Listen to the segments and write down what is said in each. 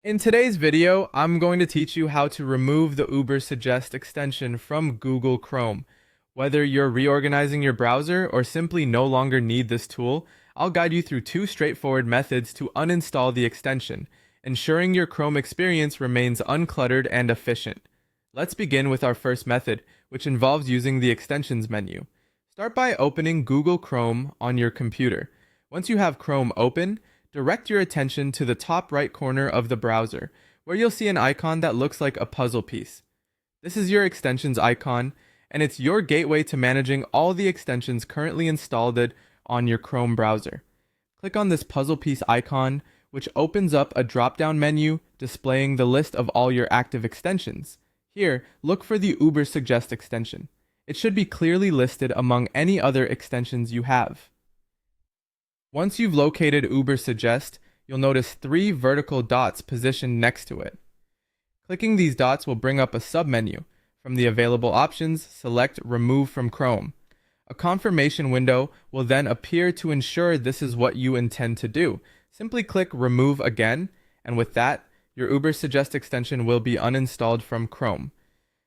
In today's video, I'm going to teach you how to remove the Ubersuggest extension from Google Chrome. Whether you're reorganizing your browser or simply no longer need this tool, I'll guide you through two straightforward methods to uninstall the extension, ensuring your Chrome experience remains uncluttered and efficient. Let's begin with our first method, which involves using the extensions menu. Start by opening Google Chrome on your computer. Once you have Chrome open, direct your attention to the top right corner of the browser, where you'll see an icon that looks like a puzzle piece. This is your extensions icon, and it's your gateway to managing all the extensions currently installed on your Chrome browser. Click on this puzzle piece icon, which opens up a drop-down menu displaying the list of all your active extensions. Here, look for the Ubersuggest extension. It should be clearly listed among any other extensions you have. Once you've located Ubersuggest, you'll notice three vertical dots positioned next to it. Clicking these dots will bring up a submenu. From the available options, select Remove from Chrome. A confirmation window will then appear to ensure this is what you intend to do. Simply click Remove again, and with that, your Ubersuggest extension will be uninstalled from Chrome.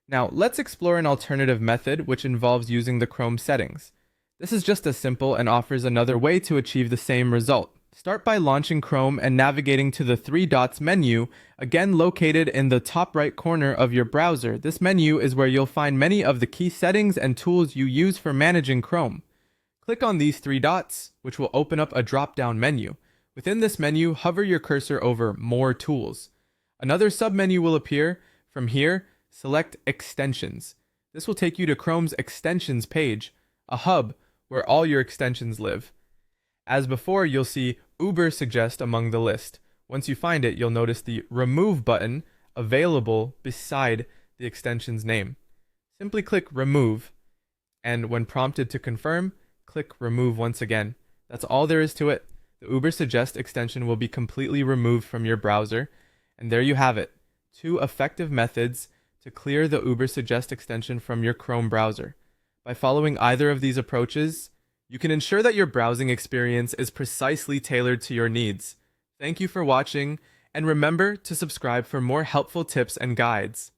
Now, let's explore an alternative method which involves using the Chrome settings. This is just as simple and offers another way to achieve the same result. Start by launching Chrome and navigating to the three dots menu, again located in the top right corner of your browser. This menu is where you'll find many of the key settings and tools you use for managing Chrome. Click on these three dots, which will open up a drop-down menu. Within this menu, hover your cursor over More Tools. Another submenu will appear. From here, select Extensions. This will take you to Chrome's Extensions page, a hub where all your extensions live. As before, you'll see Ubersuggest among the list. Once you find it, you'll notice the Remove button available beside the extension's name. Simply click Remove, and when prompted to confirm, click Remove once again. That's all there is to it. The Ubersuggest extension will be completely removed from your browser, and there you have it. Two effective methods to clear the Ubersuggest extension from your Chrome browser. By following either of these approaches, you can ensure that your browsing experience is precisely tailored to your needs. Thank you for watching, and remember to subscribe for more helpful tips and guides.